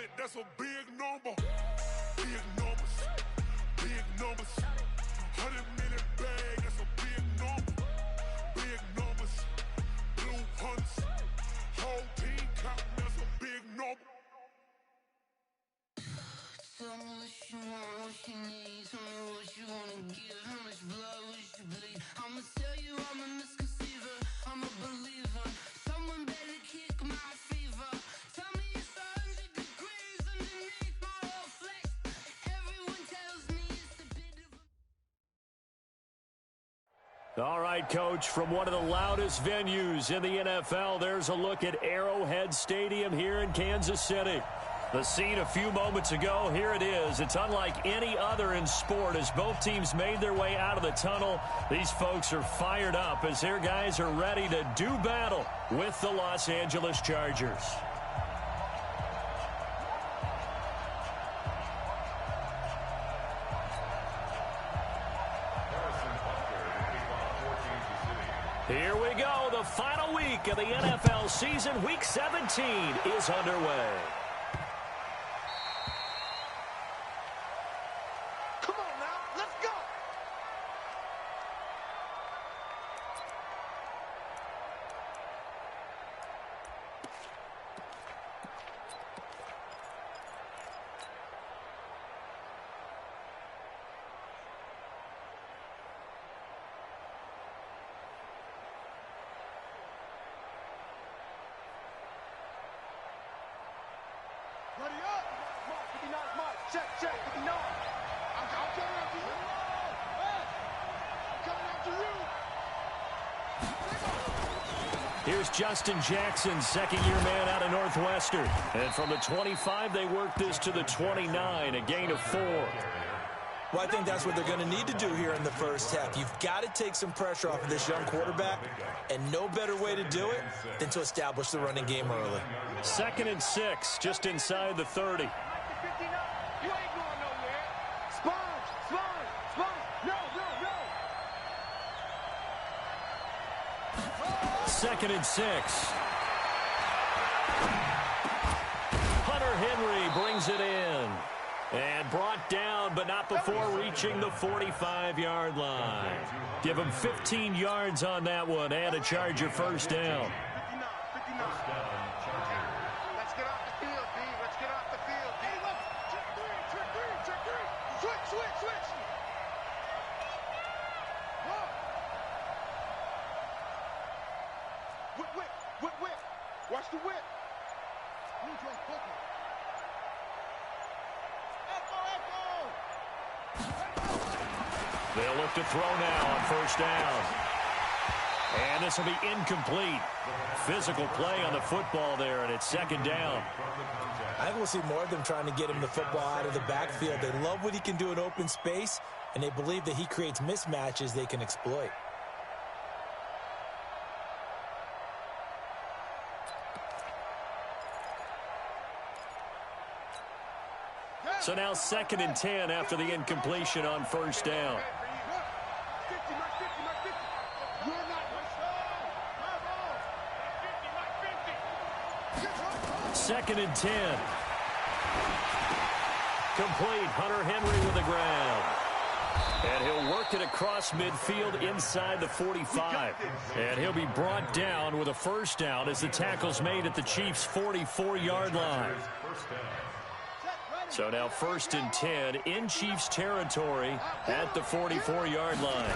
100, that's a big number. Big numbers, big numbers. 100-minute bag, that's a big number. Big numbers, blue hunts. Whole team counting, that's a big number. Tell me what you want, what you need. Tell me what you wanna give. How much blood would you bleed? I'ma tell you I'm a misconceiver. I'm a believer. Someone better kick my fever. Tell me it's 100 degrees underneath my whole flesh. Everyone tells me it's a bit of a... All right, Coach, from one of the loudest venues in the NFL, there's a look at Arrowhead Stadium here in Kansas City. The scene a few moments ago, here it is. It's unlike any other in sport as both teams made their way out of the tunnel. These folks are fired up as their guys are ready to do battle with the Los Angeles Chargers. Here we go. The final week of the NFL season, Week 17, is underway. Ready up! Mark, 59, Mark. Check, 59. I'm coming after you. Hey! I'm coming after you. Here's Justin Jackson, second-year man out of Northwestern. And from the 25, they work this to the 29, a gain of 4. Well, I think that's what they're going to need to do here in the first half. You've got to take some pressure off of this young quarterback, and no better way to do it than to establish the running game early. 2nd and 6, just inside the 30. You ain't going nowhere. Sponge. No. 2nd and 6. Hunter Henry brings it in. And brought down, but not before reaching the 45-yard line. Give him 15 yards on that one and a Charger first down. 59. Let's get off the field, D. Let's get off the field, D. Check three. Switch. Whip. Watch the whip. They'll look to throw now on first down. And this will be incomplete. Physical play on the football there, and it's 2nd down. I think we'll see more of them trying to get him the football out of the backfield. They love what he can do in open space, and they believe that he creates mismatches they can exploit. So now 2nd and 10 after the incompletion on first down. 2nd and 10. Complete. Hunter Henry with the ground. And he'll work it across midfield inside the 45. And he'll be brought down with a first down as the tackle's made at the Chiefs' 44-yard line. So now 1st and 10 in Chiefs territory at the 44-yard line.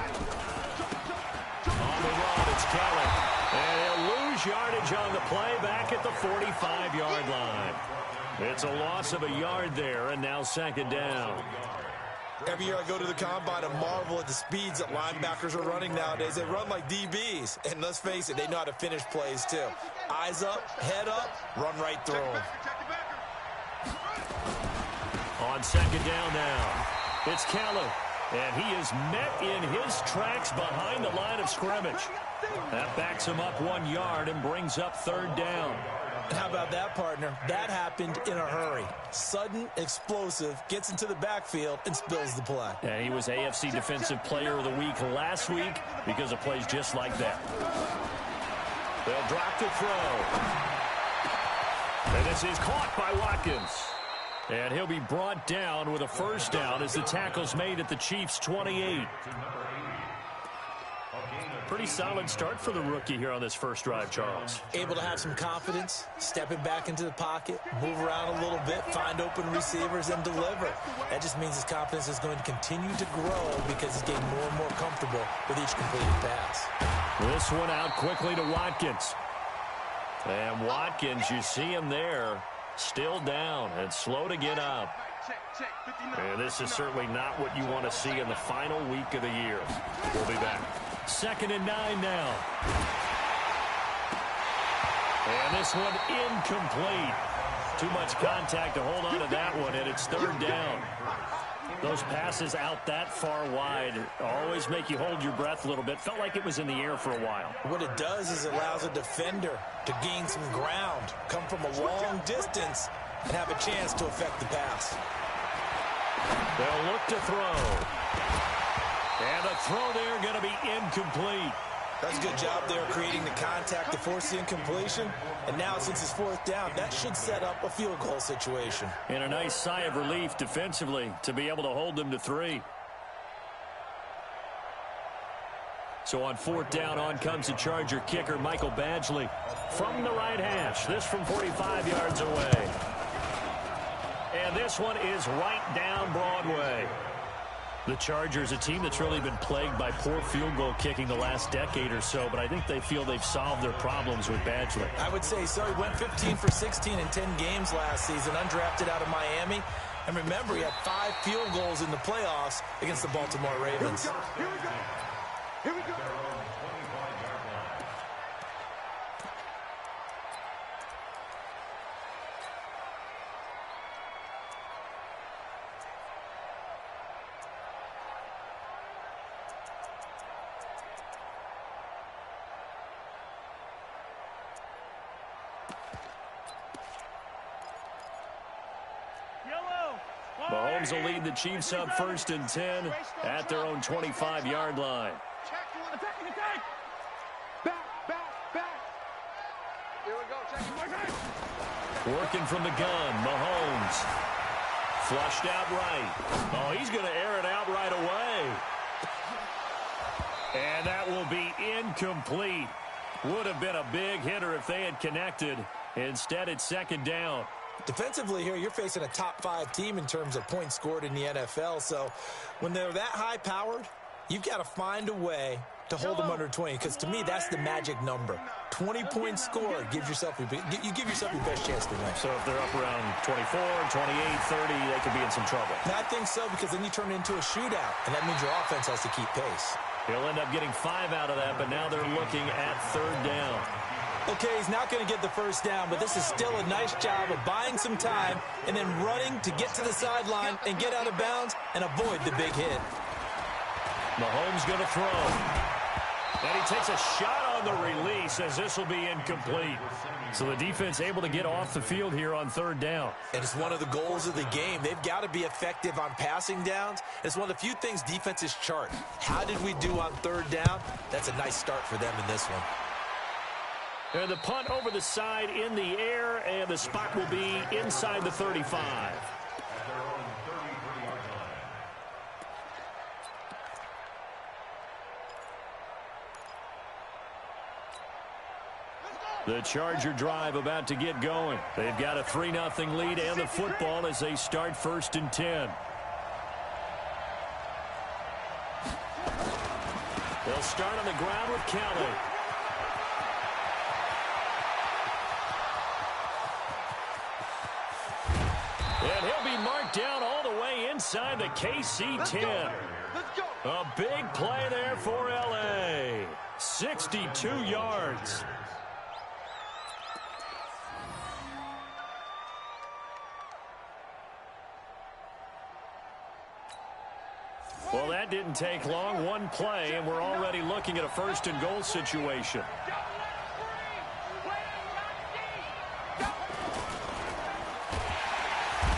On the run, it's Kelly. And he'll lose yardage on the play back at the 45-yard line. It's a loss of a yard there, and now 2nd down. Every year I go to the combine and marvel at the speeds that linebackers are running nowadays. They run like DBs. And let's face it, they know how to finish plays too. Eyes up, head up, run right through them. On 2nd down now, it's Kelly. And he is met in his tracks behind the line of scrimmage. That backs him up 1 yard and brings up 3rd down. And how about that, partner? That happened in a hurry. Sudden, explosive, gets into the backfield and spills the play. And he was AFC Defensive Player of the Week last week because of plays just like that. They'll drop to throw. And this is caught by Watkins. And he'll be brought down with a first down as the tackle's made at the Chiefs' 28. Pretty solid start for the rookie here on this first drive, Charles. Able to have some confidence, stepping back into the pocket, move around a little bit, find open receivers, and deliver. That just means his confidence is going to continue to grow because he's getting more and more comfortable with each completed pass. This one out quickly to Watkins. And Watkins, you see him there, still down and slow to get up. And this is certainly not what you want to see in the final week of the year. We'll be back. 2nd and 9 now. And this one incomplete. Too much contact to hold on to that one, and it's 3rd down. Those passes out that far wide always make you hold your breath a little bit. Felt like it was in the air for a while. What it does is it allows a defender to gain some ground, come from a long distance, and have a chance to affect the pass. They'll look to throw. And the throw there going to be incomplete. That's a good job there creating the contact to force the incompletion. And now since it's 4th down, that should set up a field goal situation. And a nice sigh of relief defensively to be able to hold them to 3. So on 4th down, on comes the Charger kicker, Michael Badgley, from the right hash. This from 45 yards away. And this one is right down Broadway. The Chargers, a team that's really been plagued by poor field goal kicking the last decade or so, but I think they feel they've solved their problems with Badgley. I would say so. He went 15 for 16 in 10 games last season, undrafted out of Miami. And remember, he had 5 field goals in the playoffs against the Baltimore Ravens. Here we go. Here we go. Mahomes will lead the Chiefs up 1st and 10 at their own 25-yard line. Back. Here we go. Check. Working from the gun, Mahomes. Flushed out right. Oh, he's going to air it out right away. And that will be incomplete. Would have been a big hitter if they had connected. Instead, it's 2nd down. Defensively here, you're facing a top 5 team in terms of points scored in the NFL. So when they're that high-powered, you've got to find a way to hold them under 20. Because to me, that's the magic number. 20 points scored gives yourself you give yourself your best chance to win. So if they're up around 24, 28, 30, they could be in some trouble. And I think so, because then you turn it into a shootout, and that means your offense has to keep pace. He'll end up getting 5 out of that, but now they're looking at 3rd down. Okay, he's not going to get the first down, but this is still a nice job of buying some time and then running to get to the sideline and get out of bounds and avoid the big hit. Mahomes going to throw. And he takes a shot on the release as this will be incomplete. So the defense able to get off the field here on 3rd down. And it's one of the goals of the game. They've got to be effective on passing downs. It's one of the few things defenses chart. How did we do on 3rd down? That's a nice start for them in this one. And the punt over the side in the air, and the spot will be inside the 35. The Charger drive about to get going. They've got a 3-0 lead and the football as they start 1st and 10. They'll start on the ground with Kelly. And he'll be marked down all the way inside the KC 10. A big play there for L.A. 62 yards. Well, that didn't take long. One play, and we're already looking at a 1st and goal situation.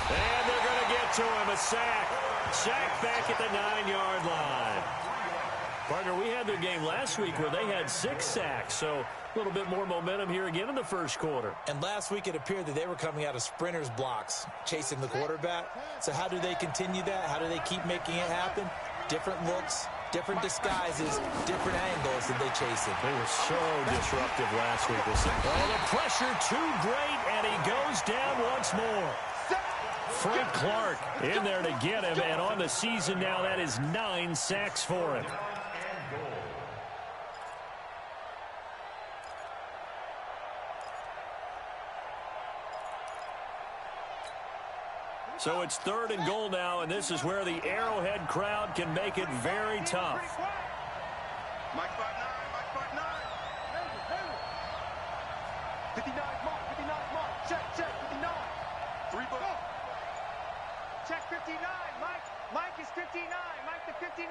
And they're going to get to him. A sack. Sack back at the 9-yard line. Partner, we had their game last week where they had 6 sacks, so a little bit more momentum here again in the first quarter. And last week it appeared that they were coming out of sprinters blocks, chasing the quarterback. So how do they continue that? How do they keep making it happen? Different looks, different disguises, different angles that they chase it. They were so disruptive last week. Oh, the pressure too great, and he goes down once more. Frank Clark in there to get him, and on the season now, that is 9 sacks for him. So it's 3rd and goal now, and this is where the Arrowhead crowd can make it very tough. Mike 5'9", Mike 5'9". 59, mark, 59, mark. Check, 59. 3 ball. Check 59, Mike. Mike is 59. Mike the 59.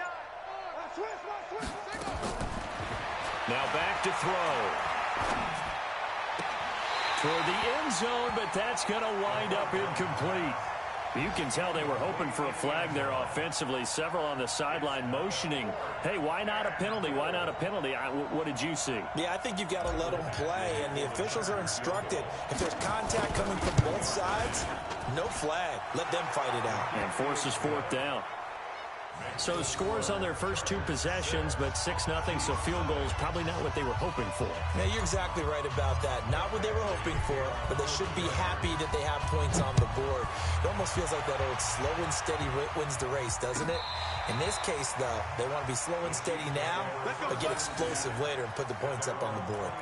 Switch. Now back to throw. Toward the end zone, but that's going to wind up incomplete. You can tell they were hoping for a flag there offensively. Several on the sideline motioning, hey, why not a penalty? Why not a penalty? What did you see? Yeah, I think you've got to let them play, and the officials are instructed. If there's contact coming from both sides, no flag. Let them fight it out. And forces 4th down. So scores on their first 2 possessions, but 6-0, so field goal is probably not what they were hoping for. Yeah, you're exactly right about that. Not what they were hoping for, but they should be happy that they have points on the board. It almost feels like that old slow and steady wins the race, doesn't it? In this case, though, they want to be slow and steady now, but get explosive later and put the points up on the board.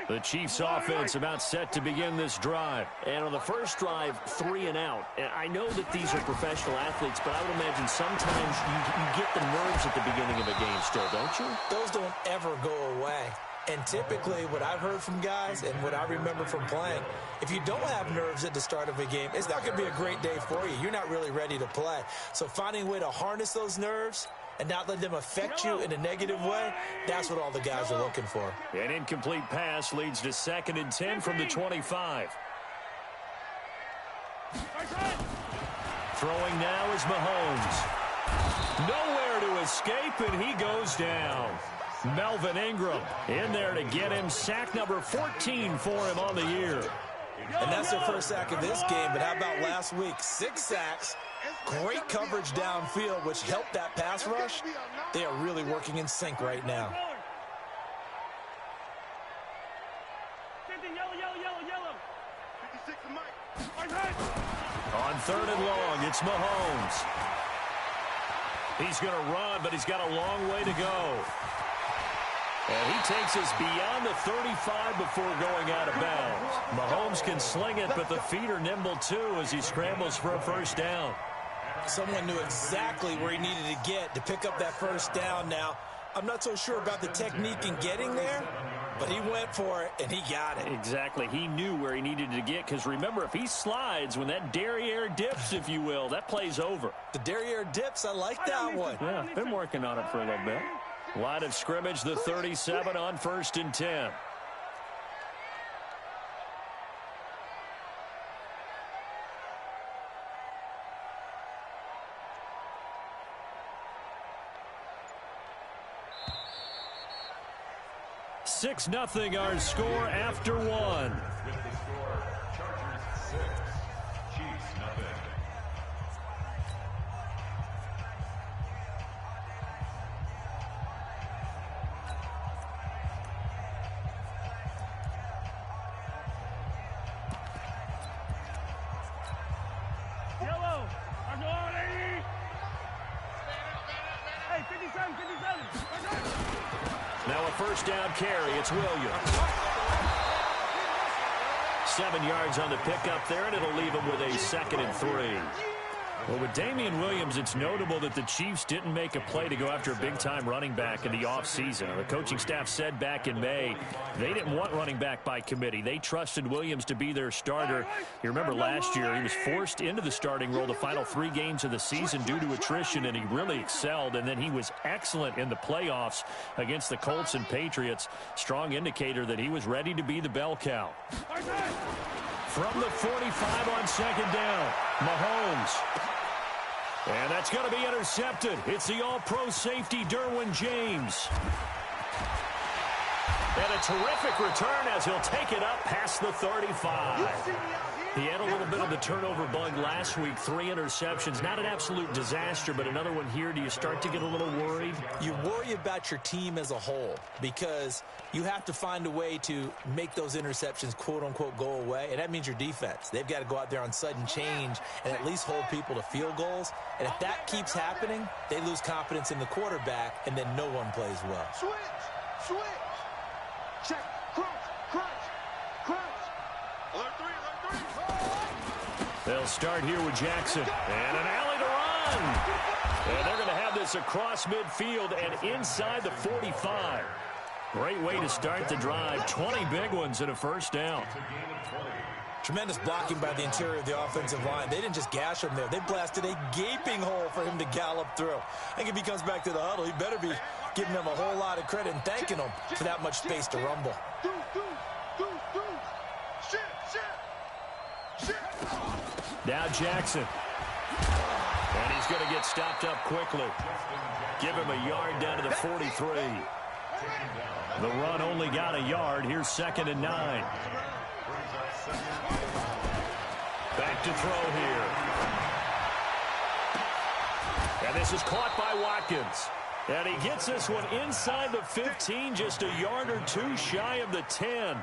The Chiefs offense about set to begin this drive. And on the first drive, 3 and out. And I know that these are professional athletes, but I would imagine sometimes you get the nerves at the beginning of a game still, don't you? Those don't ever go away. And typically what I've heard from guys and what I remember from playing, if you don't have nerves at the start of a game, it's not going to be a great day for you. You're not really ready to play. So finding a way to harness those nerves and not let them affect you in a negative way, that's what all the guys are looking for. An incomplete pass leads to 2nd and 10 from the 25. Throwing now is Mahomes. Nowhere to escape, and he goes down. Melvin Ingram in there to get him. Sack number 14 for him on the year. And that's their first sack of this game, but how about last week? 6 sacks. Great coverage downfield, which helped that pass rush. They are really working in sync right now. On 3rd and long, it's Mahomes. He's going to run, but he's got a long way to go. And he takes us beyond the 35 before going out of bounds. Mahomes can sling it, but the feet are nimble too as he scrambles for a first down. Someone knew exactly where he needed to get to pick up that first down. Now, I'm not so sure about the technique in getting there, but he went for it, and he got it. Exactly. He knew where he needed to get, because remember, if he slides, when that derriere dips, if you will, that play's over. The derriere dips, I like that one. Yeah, been working on it for a little bit. Line of scrimmage, the 37 on 1st and 10. Six 0 our score after 1. With the score, Chargers 6, Chiefs 0. Yellow. Hey, 57, 57. Now a first down carry. It's Williams. 7 yards on the pickup there, and it'll leave him with a 2nd and 3. Well, with Damian Williams, it's notable that the Chiefs didn't make a play to go after a big-time running back in the offseason. The coaching staff said back in May they didn't want running back by committee. They trusted Williams to be their starter. You remember last year he was forced into the starting role the final 3 games of the season due to attrition, and he really excelled. And then he was excellent in the playoffs against the Colts and Patriots. Strong indicator that he was ready to be the bell cow. From the 45 on second down, Mahomes. And that's going to be intercepted. It's the all-pro safety, Derwin James. And a terrific return as he'll take it up past the 35. He had a little bit of the turnover bug last week, 3 interceptions. Not an absolute disaster, but another one here. Do you start to get a little worried? You worry about your team as a whole because you have to find a way to make those interceptions, quote-unquote, go away, and that means your defense. They've got to go out there on sudden change and at least hold people to field goals. And if that keeps happening, they lose confidence in the quarterback, and then no one plays well. Switch. Check. Crunch. Alert 3. They'll start here with Jackson. And an alley to run. And they're going to have this across midfield and inside the 45. Great way to start the drive. 20 big ones and a first down. Tremendous blocking by the interior of the offensive line. They didn't just gash him there. They blasted a gaping hole for him to gallop through. I think if he comes back to the huddle, he better be giving them a whole lot of credit and thanking them for that much space to rumble. Now Jackson. And he's going to get stopped up quickly. Give him a yard down to the 43. The run only got a yard. Here's 2nd and 9. Back to throw here. And this is caught by Watkins. And he gets this one inside the 15, just a yard or 2 shy of the 10.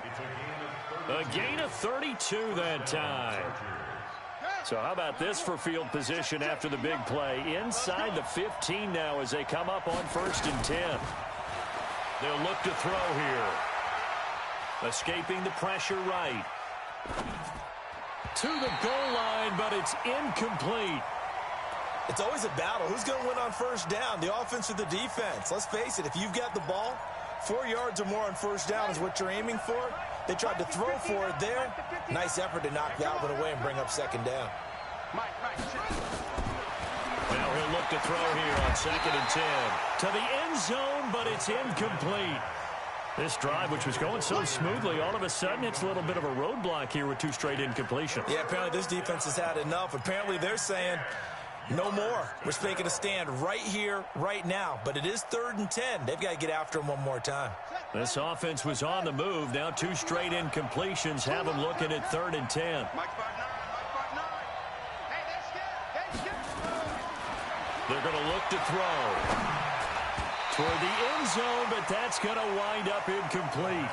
A gain of 32 that time. So how about this for field position after the big play? Inside the 15 now as they come up on 1st and 10. They'll look to throw here. Escaping the pressure right. To the goal line, but it's incomplete. It's always a battle. Who's going to win on 1st down, the offense or the defense? Let's face it, if you've got the ball, 4 yards or more on 1st down is what you're aiming for. They tried to throw for it there. Nice effort to knock that one away and bring up 2nd down. Now he'll look to throw here on 2nd and 10. To the end zone, but it's incomplete. This drive, which was going so smoothly, all of a sudden it's a little bit of a roadblock here with 2 straight incompletions. Yeah, apparently this defense has had enough. Apparently they're saying, no more. We're making a stand right here, right now. But it is 3rd and 10. They've got to get after him one more time. This offense was on the move. Now 2 straight incompletions have them looking at 3rd and 10. They're going to look to throw toward the end zone, but that's going to wind up incomplete.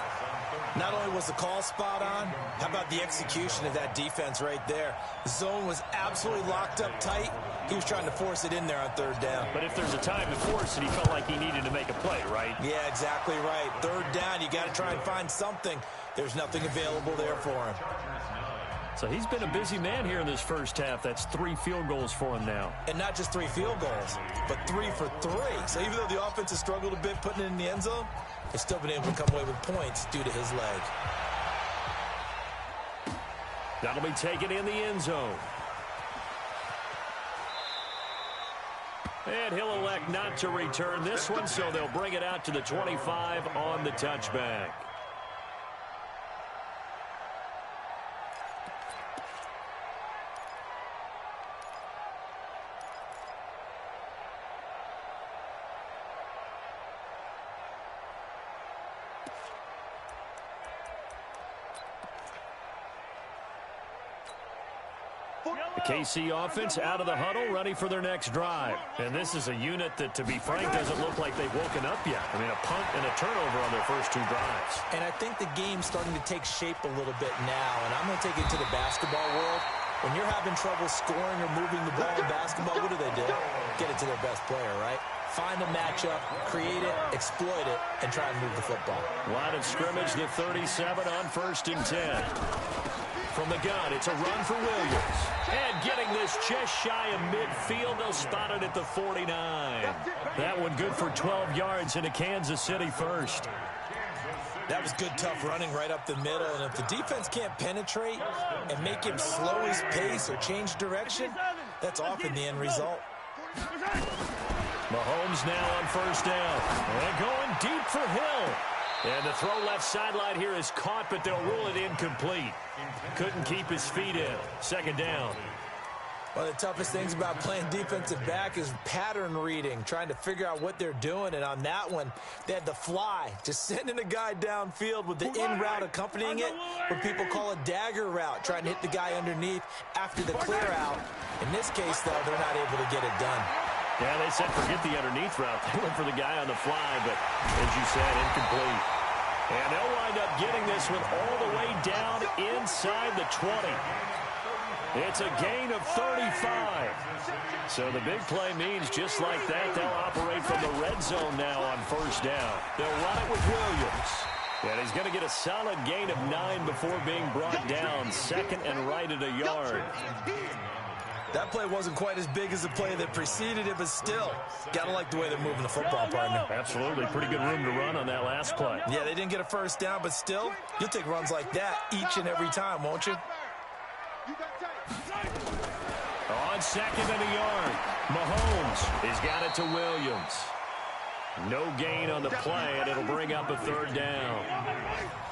Not only was the call spot on, how about the execution of that defense right there? The zone was absolutely locked up tight. He was trying to force it in there on 3rd down. But if there's a time to force it, he felt like he needed to make a play, right? Yeah, exactly right. 3rd down, you got to try and find something. There's nothing available there for him. So he's been a busy man here in this first half. That's 3 field goals for him now. And not just 3 field goals, but 3 for 3. So even though the offense has struggled a bit putting it in the end zone, they've still been able to come away with points due to his leg. That'll be taken in the end zone. And he'll elect not to return this one, so they'll bring it out to the 25 on the touchback. The KC offense out of the huddle, ready for their next drive. And this is a unit that, to be frank, doesn't look like they've woken up yet. I mean, a punt and a turnover on their first 2 drives. And I think the game's starting to take shape a little bit now. And I'm going to take it to the basketball world. When you're having trouble scoring or moving the ball in basketball, what do? Get it to their best player, right? Find a matchup, create it, exploit it, and try and move the football. Line of scrimmage, the 37 on 1st and 10. From the gun, it's a run for Williams. And getting this just shy of midfield, they'll spot it at the 49. That one good for 12 yards into Kansas City first. That was good, tough running right up the middle. And if the defense can't penetrate and make him slow his pace or change direction, that's often the end result. Mahomes now on first down. And going deep for Hill. And the throw left sideline here is caught, but they'll rule it incomplete. Couldn't keep his feet in. Second down. One of the toughest things about playing defensive back is pattern reading, trying to figure out what they're doing. And on that one, they had the fly, just sending a guy downfield with the in route accompanying it, what people call a dagger route, trying to hit the guy underneath after the clear out. In this case, though, they're not able to get it done. Yeah, they said forget the underneath route. They went for the guy on the fly, but as you said, incomplete. And they'll wind up getting this one all the way down inside the 20. It's a gain of 35. So the big play means just like that, they'll operate from the red zone now on first down. They'll run it with Williams. And he's going to get a solid gain of 9 before being brought down. Second and right at a yard. That play wasn't quite as big as the play that preceded it, but still, got to like the way they're moving the football, partner. Absolutely. Pretty good room to run on that last play. Yeah, they didn't get a first down, but still, you'll take runs like that each and every time, won't you? On second and a yard, Mahomes has got it to Williams. No gain on the play, and it'll bring up a third down.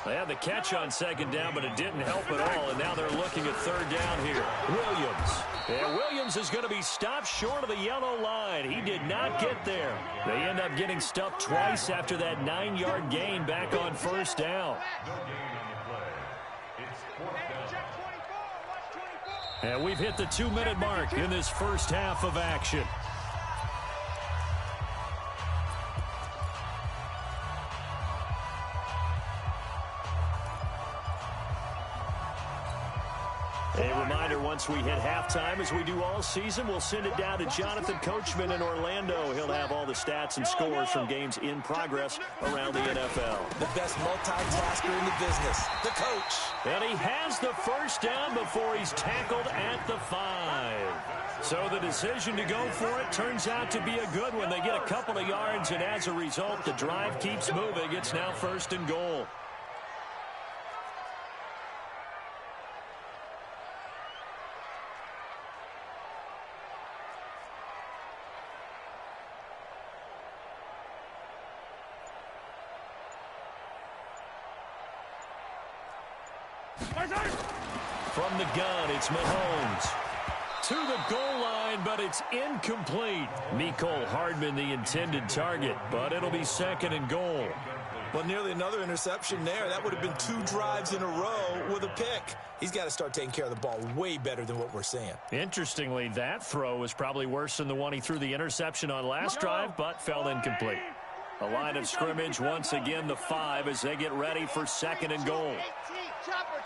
They had the catch on second down, but it didn't help at all, and now they're looking at third down here. Williams. And Williams is going to be stopped short of the yellow line. He did not get there. They end up getting stuffed twice after that 9-yard gain back on first down. And we've hit the 2-minute mark in this first half of action. A reminder, once we hit halftime, as we do all season, we'll send it down to Jonathan Coachman in Orlando. He'll have all the stats and scores from games in progress around the NFL. The best multitasker in the business, the coach. And he has the first down before he's tackled at the 5. So the decision to go for it turns out to be a good one. They get a couple of yards, and as a result, the drive keeps moving. It's now first and goal. From the gun, it's Mahomes. To the goal line, but it's incomplete. Mecole Hardman, the intended target, but it'll be second and goal. Well, nearly another interception there. That would have been 2 drives in a row with a pick. He's got to start taking care of the ball way better than what we're seeing. Interestingly, that throw was probably worse than the one he threw the interception on last drive, but fell incomplete. A line of scrimmage, once again, the 5 as they get ready for second and goal. Chopper.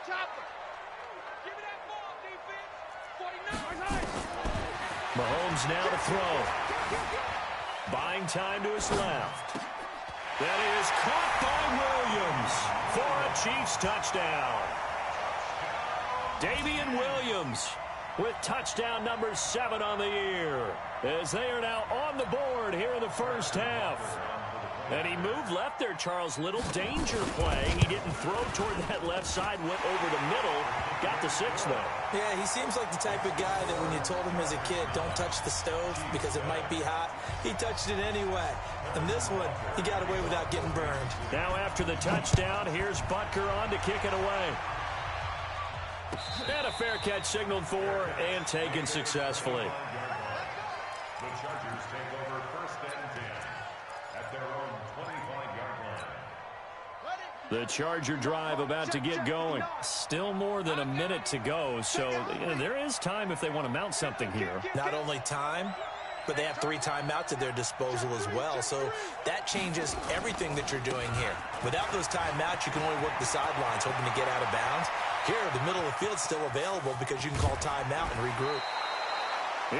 Give me that ball, defense. 49. Mahomes now to throw. Buying time to his left. That is caught by Williams for a Chiefs touchdown. Damian Williams with touchdown number 7 on the year, as they are now on the board here in the first half. And he moved left there, Charles. Little danger play. He didn't throw toward that left side, went over the middle, got the 6 though. Yeah, he seems like the type of guy that when you told him as a kid, don't touch the stove because it might be hot, he touched it anyway. And this one, he got away without getting burned. Now after the touchdown, here's Butker on to kick it away. And a fair catch signaled for and taken successfully. The Chargers take over first and 10 at their own 25-yard line. The Charger drive about to get going. Still more than a minute to go, so there is time if they want to mount something here. Not only time, but they have 3 timeouts at their disposal as well, so that changes everything that you're doing here. Without those timeouts, you can only work the sidelines, hoping to get out of bounds. Here, the middle of the field's still available because you can call timeout and regroup.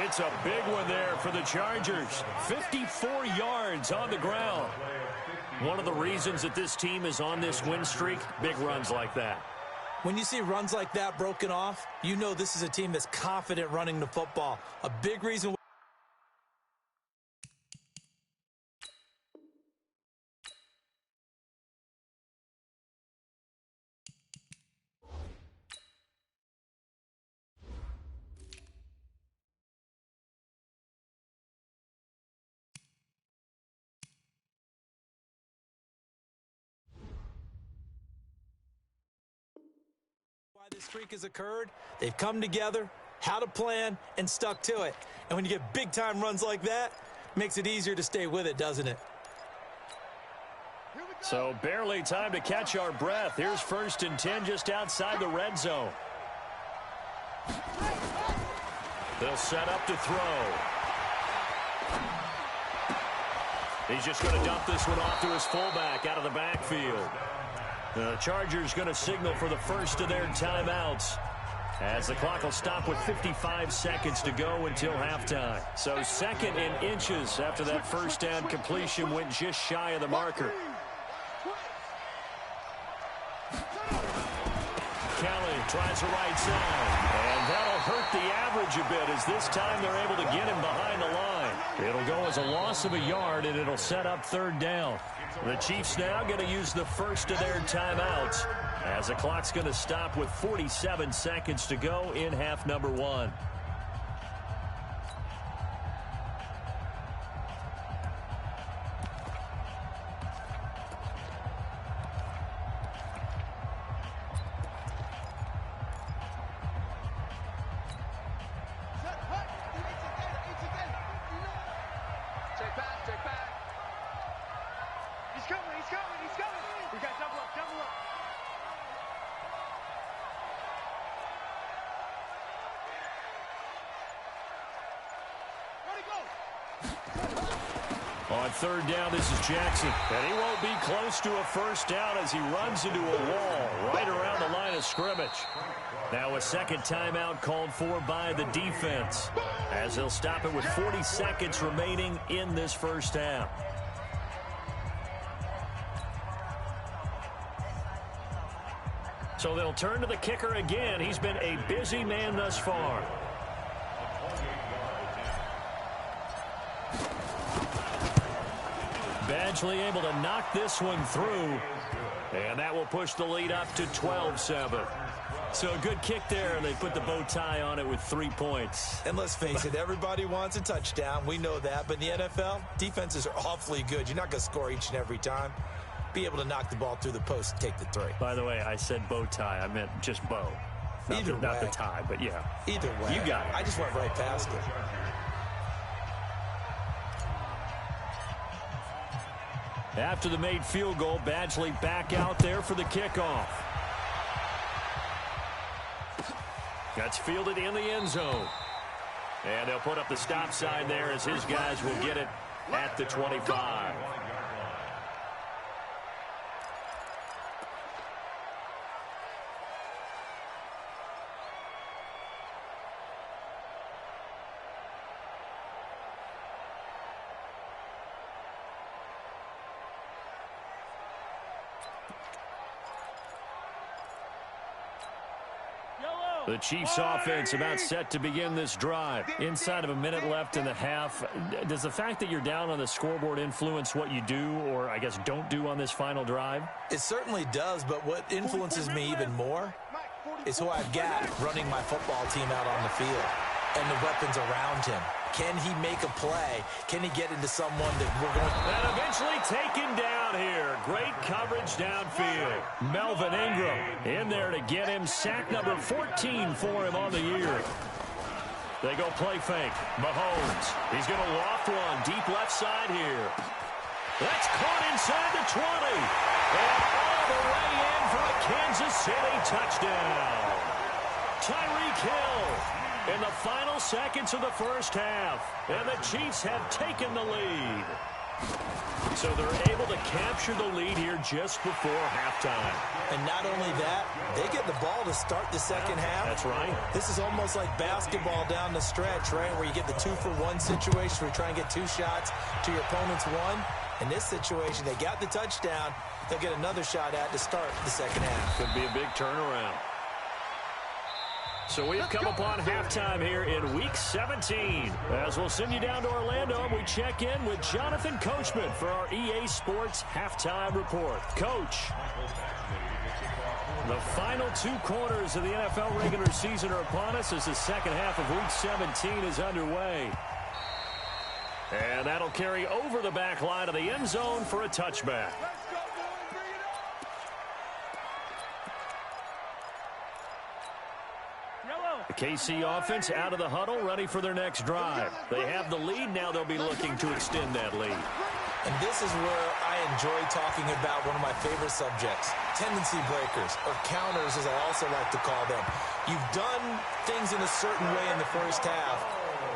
It's a big one there for the Chargers. 54 yards on the ground. One of the reasons that this team is on this win streak, big runs like that. When you see runs like that broken off, you know this is a team that's confident running the football. A big reason this streak has occurred. They've come together, had a plan, and stuck to it. And when you get big-time runs like that, it makes it easier to stay with it, doesn't it? So barely time to catch our breath. Here's 1st and 10 just outside the red zone. They'll set up to throw. He's just going to dump this one off to his fullback out of the backfield. The Chargers going to signal for the first of their timeouts as the clock will stop with 55 seconds to go until halftime. So 2nd and inches after that first down completion went just shy of the marker. Kelly tries the right side, and that'll hurt the average a bit as this time they're able to get him behind the line. It'll go as a loss of a yard, and it'll set up 3rd down. The Chiefs now going to use the first of their timeouts as the clock's going to stop with 47 seconds to go in half number 1. On 3rd down, this is Jackson. And he won't be close to a first down as he runs into a wall right around the line of scrimmage. Now a 2nd timeout called for by the defense as they'll stop it with 40 seconds remaining in this first half. So they'll turn to the kicker again. He's been a busy man thus far. Badgley able to knock this one through, and that will push the lead up to 12-7. So a good kick there, and they put the bow tie on it with 3 points. And let's face it, everybody wants a touchdown. We know that. But in the NFL, defenses are awfully good. You're not going to score each and every time. Be able to knock the ball through the post and take the 3. By the way, I said bow tie. I meant just bow. Not the tie, but yeah. Either way. You got it. I just went right past it. After the made field goal, Badgley back out there for the kickoff. That's fielded in the end zone. And they'll put up the stop sign there as his guys will get it at the 25. The Chiefs offense about set to begin this drive. Inside of a minute left in the half. Does the fact that you're down on the scoreboard influence what you do or, I guess, don't do on this final drive? It certainly does, but what influences me even more is who I've got running my football team out on the field and the weapons around him. Can he make a play? Can he get into someone that we're going to... And eventually taken down here. Great coverage downfield. Melvin Ingram in there to get him. Sack number 14 for him on the year. They go play fake. Mahomes. He's going to loft one deep left side here. That's caught inside the 20. And all the way in for a Kansas City touchdown. Tyreek Hill in the final seconds of the first half. And the Chiefs have taken the lead. So they're able to capture the lead here just before halftime. And not only that, they get the ball to start the second half. That's right. This is almost like basketball down the stretch, right, where you get the 2-for-1 situation where you try and get 2 shots to your opponent's 1. In this situation, they got the touchdown. They'll get another shot at to start the second half. Could be a big turnaround. So we've come upon halftime here in Week 17. As we'll send you down to Orlando, we check in with Jonathan Coachman for our EA Sports Halftime Report. Coach, the final 2 quarters of the NFL regular season are upon us as the second half of Week 17 is underway. And that'll carry over the back line of the end zone for a touchback. The KC offense out of the huddle, ready for their next drive. They have the lead. Now they'll be looking to extend that lead. And this is where I enjoy talking about one of my favorite subjects, tendency breakers, or counters as I also like to call them. You've done things in a certain way in the first half,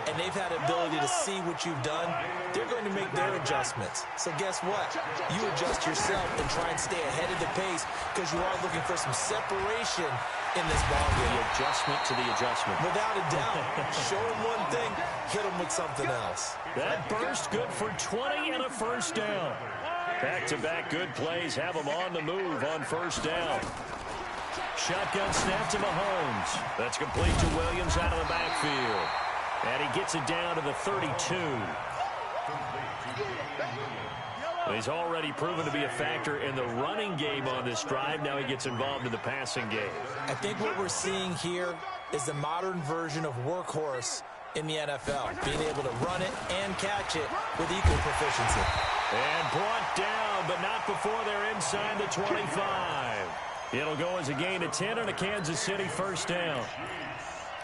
and they've had the ability to see what you've done. They're going to make their adjustments. So guess what? You adjust yourself and try and stay ahead of the pace because you are looking for some separation in this ball game. The adjustment to the adjustment. Without a doubt. Show them one thing, hit them with something else. That burst good for 20 and a first down. Back-to-back good plays have them on the move on first down. Shotgun snap to Mahomes. That's complete to Williams out of the backfield. And he gets it down to the 32. He's already proven to be a factor in the running game on this drive. Now he gets involved in the passing game. I think what we're seeing here is the modern version of workhorse in the NFL, being able to run it and catch it with equal proficiency. And brought down, but not before they're inside the 25. It'll go as a gain of 10 on a Kansas City first down.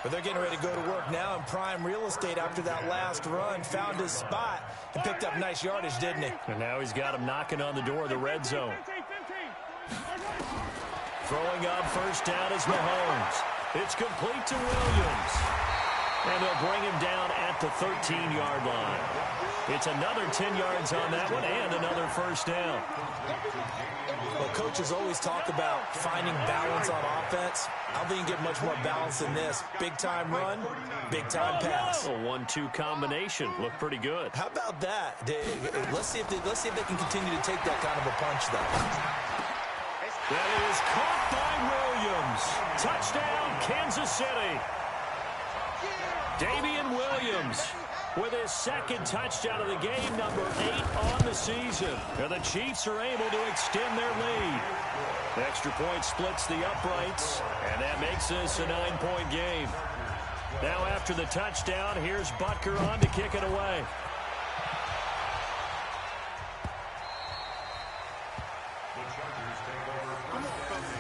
But they're getting ready to go to work now in prime real estate after that last run. Found his spot and picked up nice yardage, didn't he? And now he's got him knocking on the door of the red zone. Throwing up first down is Mahomes. It's complete to Williams. And they'll bring him down at the 13-yard line. It's another 10 yards on that one and another first down. Well, coaches always talk about finding balance on offense. I don't think you get much more balance than this. Big-time run, big-time pass. A 1-2 combination. Looked pretty good. How about that? Let's see if they can continue to take that kind of a punch, though. That is caught by Williams. Touchdown, Kansas City. Damian Williams with his second touchdown of the game, number 8 on the season. And the Chiefs are able to extend their lead. The extra point splits the uprights, and that makes this a 9-point game. Now after the touchdown, here's Butker on to kick it away. The Chargers take over first and 10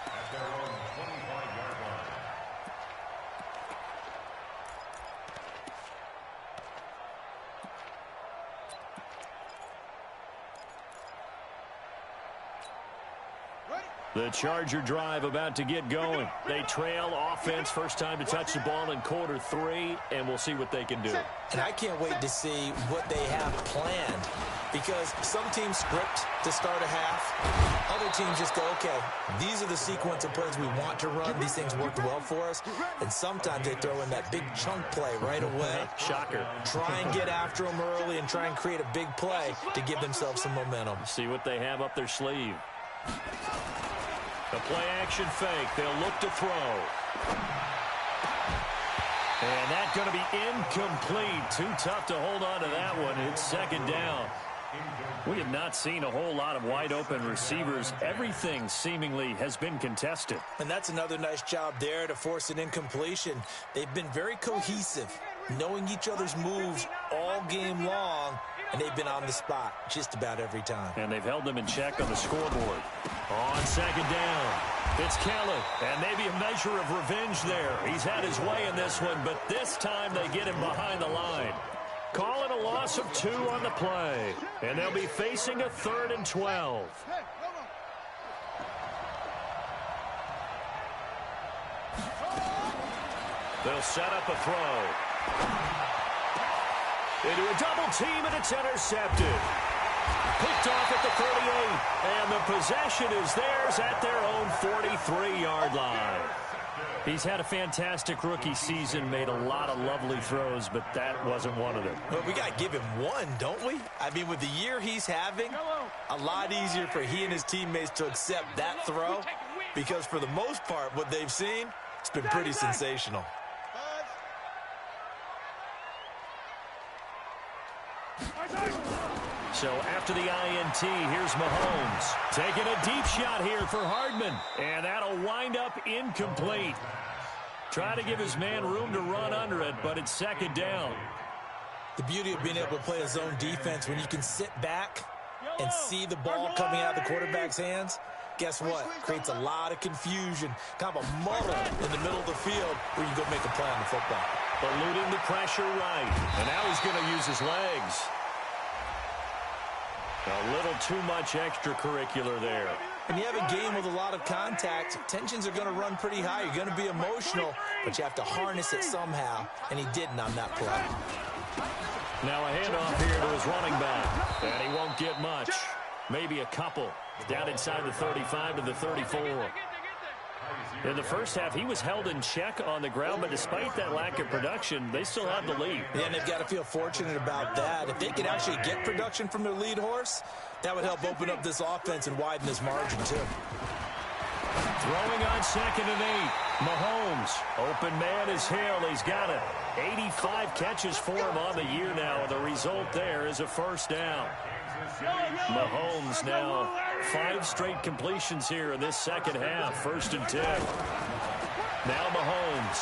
at their own 25-yard line. The Charger drive about to get going. They trail offense, first time to touch the ball in quarter 3, and we'll see what they can do. And I can't wait to see what they have planned, because some teams script to start a half. Other teams just go, okay, these are the sequence of plays we want to run. These things worked well for us. And sometimes they throw in that big chunk play right away. Shocker. Try and get after them early and try and create a big play to give themselves some momentum. See what they have up their sleeve. A play-action fake. They'll look to throw. And that's going to be incomplete. Too tough to hold on to that one. It's second down. We have not seen a whole lot of wide-open receivers. Everything seemingly has been contested. And that's another nice job there to force an incompletion. They've been very cohesive, knowing each other's moves all game long, and they've been on the spot just about every time. And they've held them in check on the scoreboard. On second down, it's Kelly, and maybe a measure of revenge there. He's had his way in this one, but this time they get him behind the line. Call it a loss of 2 on the play, and they'll be facing a 3rd and 12. They'll set up a throw. They do a double team, and it's intercepted. Picked off at the 38, and the possession is theirs at their own 43-yard line. He's had a fantastic rookie season, made a lot of lovely throws, but that wasn't one of them. Well, we got to give him one, don't we? I mean, with the year he's having, a lot easier for he and his teammates to accept that throw, because for the most part, what they've seen, It's been pretty sensational. So after the INT, here's Mahomes. Taking a deep shot here for Hardman. And that'll wind up incomplete. Try to give his man room to run under it, but it's second down. The beauty of being able to play a zone defense when you can sit back and see the ball coming out of the quarterback's hands, guess what? Creates a lot of confusion, kind of a muddle in the middle of the field where you can go make a play on the football. Eluding the pressure right. And now he's going to use his legs. A little too much extracurricular there. When you have a game with a lot of contact, tensions are going to run pretty high. You're going to be emotional, but you have to harness it somehow, and he didn't on that play. Now a handoff here to his running back, and he won't get much. Maybe a couple. Down inside the 35 to the 34. In the first half, he was held in check on the ground, but despite that lack of production, they still have the lead. Yeah, and they've got to feel fortunate about that. If they could actually get production from their lead horse, that would help open up this offense and widen this margin, too. Throwing on 2nd and 8. Mahomes. Open man is Hill. He's got it. 85 catches for him on the year now, and the result there is a first down. Mahomes now 5 straight completions here in this second half. 1st and 10. Now Mahomes.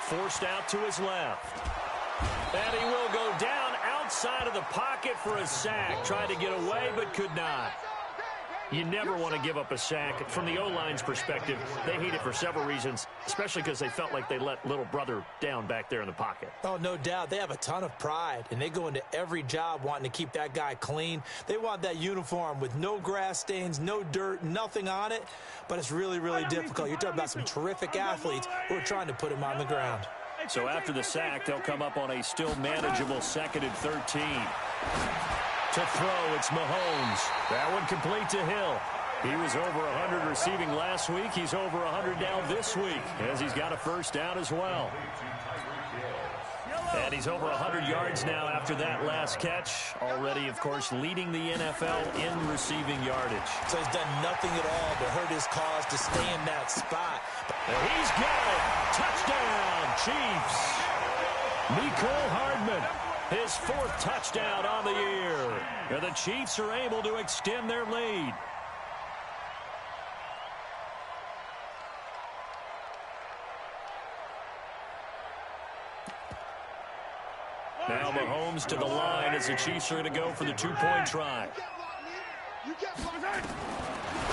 Forced out to his left. And he will go down outside of the pocket for a sack. Tried to get away, but could not. You never want to give up a sack. From the O-line's perspective, they hate it for several reasons, especially because they felt like they let little brother down back there in the pocket. Oh, no doubt. They have a ton of pride, and they go into every job wanting to keep that guy clean. They want that uniform with no grass stains, no dirt, nothing on it, but it's really, really difficult. You're talking about some terrific athletes who are trying to put him on the ground. So after the sack, they'll come up on a still manageable 2nd and 13. To throw, it's Mahomes. That one complete to Hill. He was over 100 receiving last week. He's over 100 now this week, as he's got a first down as well. And he's over 100 yards now after that last catch. Already, of course, leading the NFL in receiving yardage. So he's done nothing at all to hurt his cause to stay in that spot. And he's got it. Touchdown, Chiefs. Mecole Hardman. His 4th touchdown on the year. And the Chiefs are able to extend their lead. Now Mahomes to the line as the Chiefs are going to go for the 2-point try.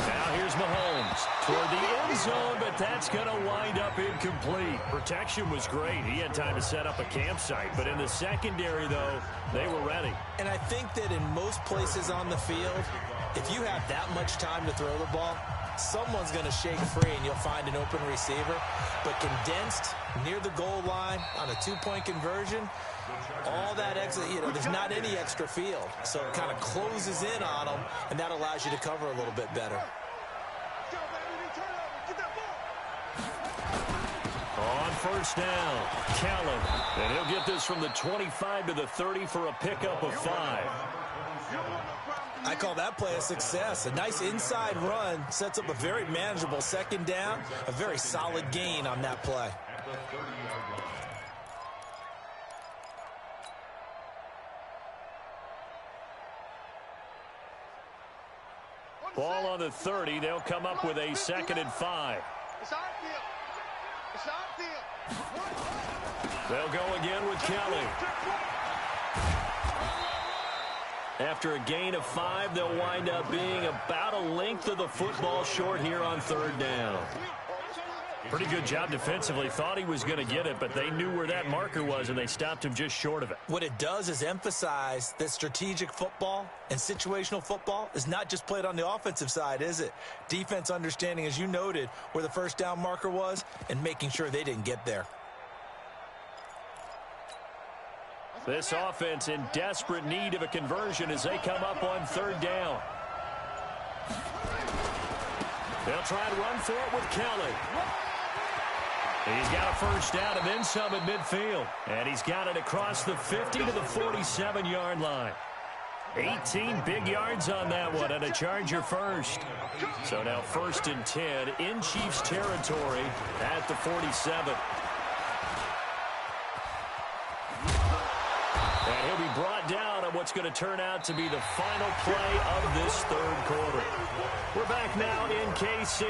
Now here's Mahomes toward the end zone, but that's going to wind up incomplete. Protection was great. He had time to set up a campsite, but in the secondary, though, they were ready. And I think that in most places on the field, if you have that much time to throw the ball, someone's going to shake free and you'll find an open receiver. But condensed near the goal line on a 2-point conversion, all that extra, there's not any extra field. So it kind of closes in on them, and that allows you to cover a little bit better. On first down, Callan. And he'll get this from the 25 to the 30 for a pickup of 5. I call that play a success. A nice inside run sets up a very manageable second down, a very solid gain on that play. Ball on the 30. They'll come up with a 2nd and 5. They'll go again with Kelly. After a gain of 5, they'll wind up being about a length of the football short here on 3rd down. Pretty good job defensively. Thought he was going to get it, but they knew where that marker was, and they stopped him just short of it. What it does is emphasize that strategic football and situational football is not just played on the offensive side, is it? Defense understanding, as you noted, where the first down marker was and making sure they didn't get there. This offense in desperate need of a conversion as they come up on 3rd down. They'll try and run for it with Kelly. He's got a first down and then some at midfield. And he's got it across the 50 to the 47-yard line. 18 big yards on that one, and a Charger first. So now 1st and 10 in Chiefs territory at the 47. And he'll be brought down on what's going to turn out to be the final play of this 3rd quarter. We're back now in KC.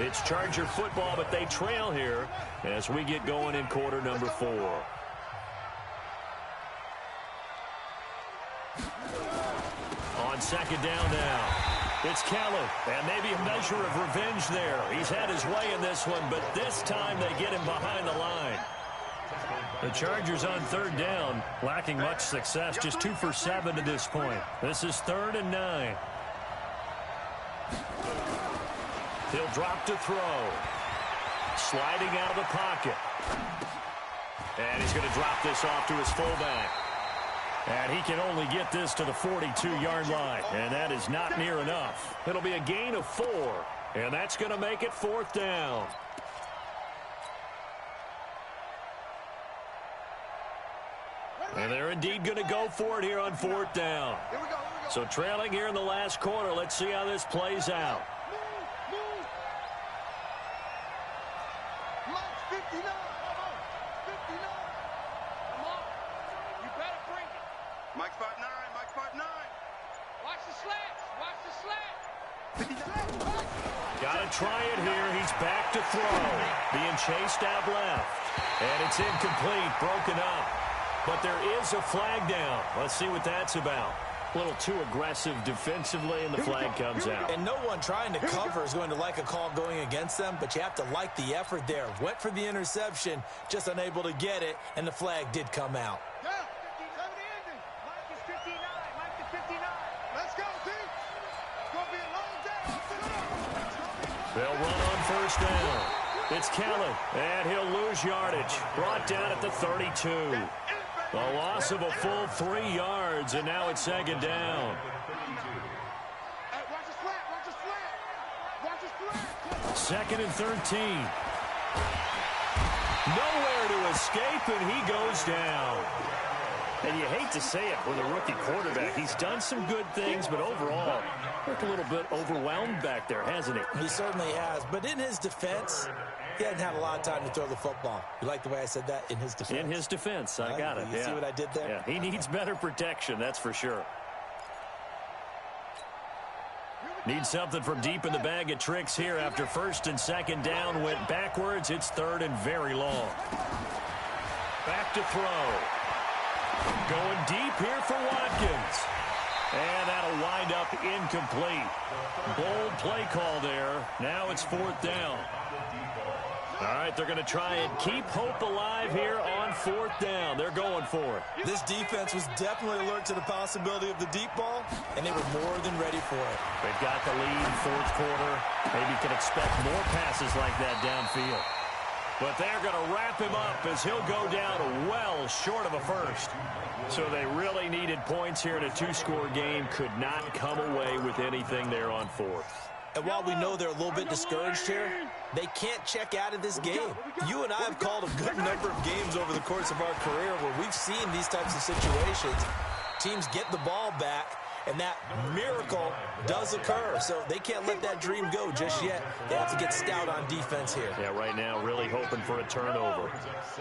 It's Charger football, but they trail here as we get going in quarter number 4. On 2nd down now, it's Kelly, and maybe a measure of revenge there. He's had his way in this one, but this time they get him behind the line. The Chargers on 3rd down, lacking much success, just 2 for 7 to this point. This is 3rd and 9. He'll drop to throw. Sliding out of the pocket. And he's going to drop this off to his fullback. And he can only get this to the 42-yard line. And that is not near enough. It'll be a gain of 4. And that's going to make it 4th down. And they're indeed going to go for it here on 4th down. So trailing here in the last quarter. Let's see how this plays out. Mike spot 9, Mike spot 9. Watch the slats, watch the slats. Got to try it here. He's back to throw. Being chased out left. And it's incomplete, broken up. But there is a flag down. Let's see what that's about. A little too aggressive defensively, and the flag comes out. And no one trying to cover is going to like a call going against them, but you have to like the effort there. Went for the interception, just unable to get it, and the flag did come out. They'll run on 1st down. It's Kelly, and he'll lose yardage. Brought down at the 32. A loss of a full 3 yards, and now it's 2nd down. 2nd and 13. Nowhere to escape, and he goes down. And you hate to say it with a rookie quarterback. He's done some good things, but overall, looked a little bit overwhelmed back there, hasn't he? He certainly has. But in his defense, he hadn't had a lot of time to throw the football. You like the way I said that? In his defense? In his defense. I got it. You see what I did there? Yeah, he needs better protection, that's for sure. Needs something from deep in the bag of tricks here after 1st and 2nd down. Went backwards. It's 3rd and very long. Back to throw. Going deep here for Watkins. And that'll wind up incomplete. Bold play call there. Now it's 4th down. All right, they're going to try and keep hope alive here on 4th down. They're going for it. This defense was definitely alert to the possibility of the deep ball, and they were more than ready for it. They've got the lead, 4th quarter. Maybe can expect more passes like that downfield. But they're going to wrap him up as he'll go down well short of a first. So they really needed points here in a 2-score game. Could not come away with anything there on 4th. And while we know they're a little bit discouraged here, they can't check out of this game. You and I have called a good number of games over the course of our career where we've seen these types of situations. Teams get the ball back, and that miracle does occur. So they can't let that dream go just yet. They have to get stout on defense here. Yeah, right now really hoping for a turnover.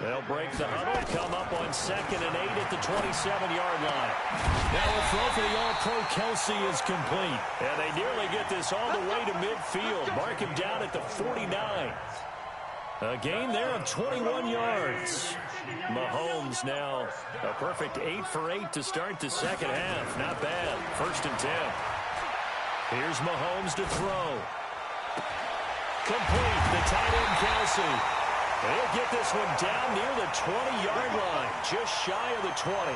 They'll break the huddle, come up on 2nd and 8 at the 27-yard line. Now a throw for the All-Pro Kelsey is complete. And they nearly get this all the way to midfield. Mark him down at the 49. A gain there of 21 yards. Mahomes now a perfect 8 for 8 to start the 2nd half. Not bad. 1st and 10. Here's Mahomes to throw. Complete. The tight end Kelsey. He'll get this one down near the 20-yard line. Just shy of the 20.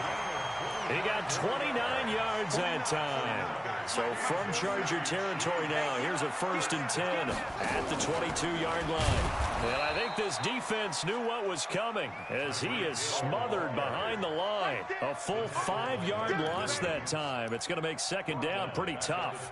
He got 29 yards that time. So from Charger territory now, here's a 1st and 10 at the 22-yard line. And I think this defense knew what was coming as he is smothered behind the line. A full 5-yard loss that time. It's going to make 2nd down pretty tough.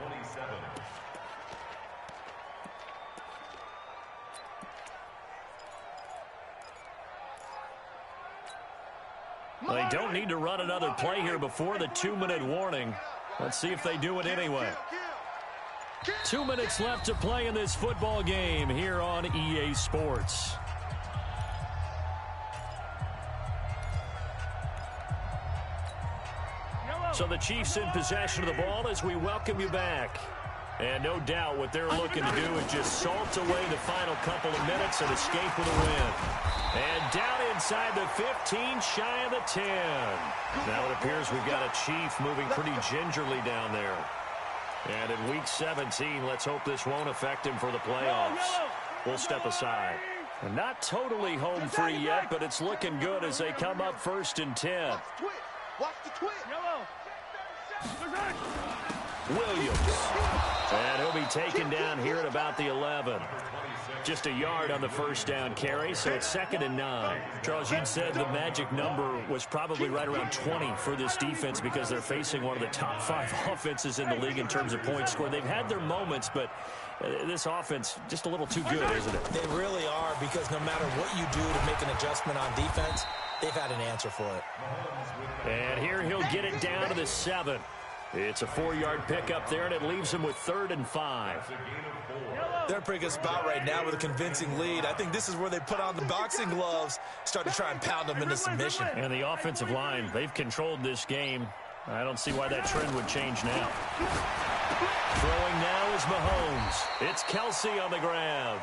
They don't need to run another play here before the 2-minute warning. Let's see if they do it anyway. 2 minutes left to play in this football game here on EA Sports. So the Chiefs in possession of the ball as we welcome you back. And no doubt what they're looking to do is just salt away the final couple of minutes and escape with a win. And down inside the 15, shy of the 10. Now it appears we've got a Chief moving pretty gingerly down there. And in Week 17, let's hope this won't affect him for the playoffs. We'll step aside. Not totally home free yet, but it's looking good as they come up 1st and 10. Watch the twitch. Williams. And he'll be taken down here at about the 11. Just a yard on the first down carry, so it's 2nd and 9. Charles, you'd said the magic number was probably right around 20 for this defense because they're facing one of the top 5 offenses in the league in terms of points scored. They've had their moments, but this offense just a little too good, isn't it? They really are, because no matter what you do to make an adjustment on defense, they've had an answer for it. And here he'll get it down to the 7. It's a 4-yard pickup there, and it leaves him with 3rd and 5. They're in a pretty good spot right now with a convincing lead. I think this is where they put on the boxing gloves, start to try and pound them into submission. And the offensive line, they've controlled this game. I don't see why that trend would change now. Throwing now is Mahomes. It's Kelsey on the ground.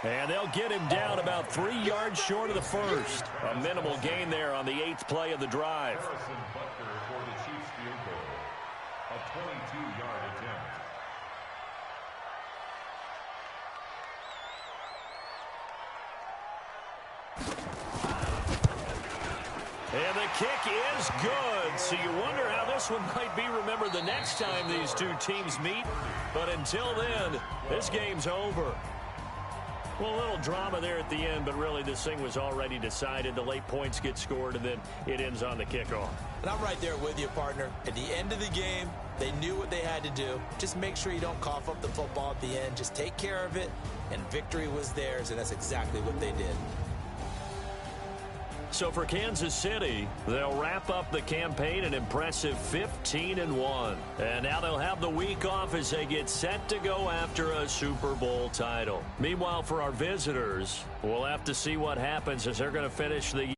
And they'll get him down about 3 yards short of the first. A minimal gain there on the 8th play of the drive. A 22-yard attempt. And the kick is good. So you wonder how this one might be remembered the next time these two teams meet. But until then, this game's over. Well, a little drama there at the end, but really this thing was already decided. The late points get scored, and then it ends on the kickoff. And I'm right there with you, partner. At the end of the game, they knew what they had to do. Just make sure you don't cough up the football at the end. Just take care of it, and victory was theirs, and that's exactly what they did. So for Kansas City, they'll wrap up the campaign an impressive 15-1. And now they'll have the week off as they get set to go after a Super Bowl title. Meanwhile, for our visitors, we'll have to see what happens as they're going to finish the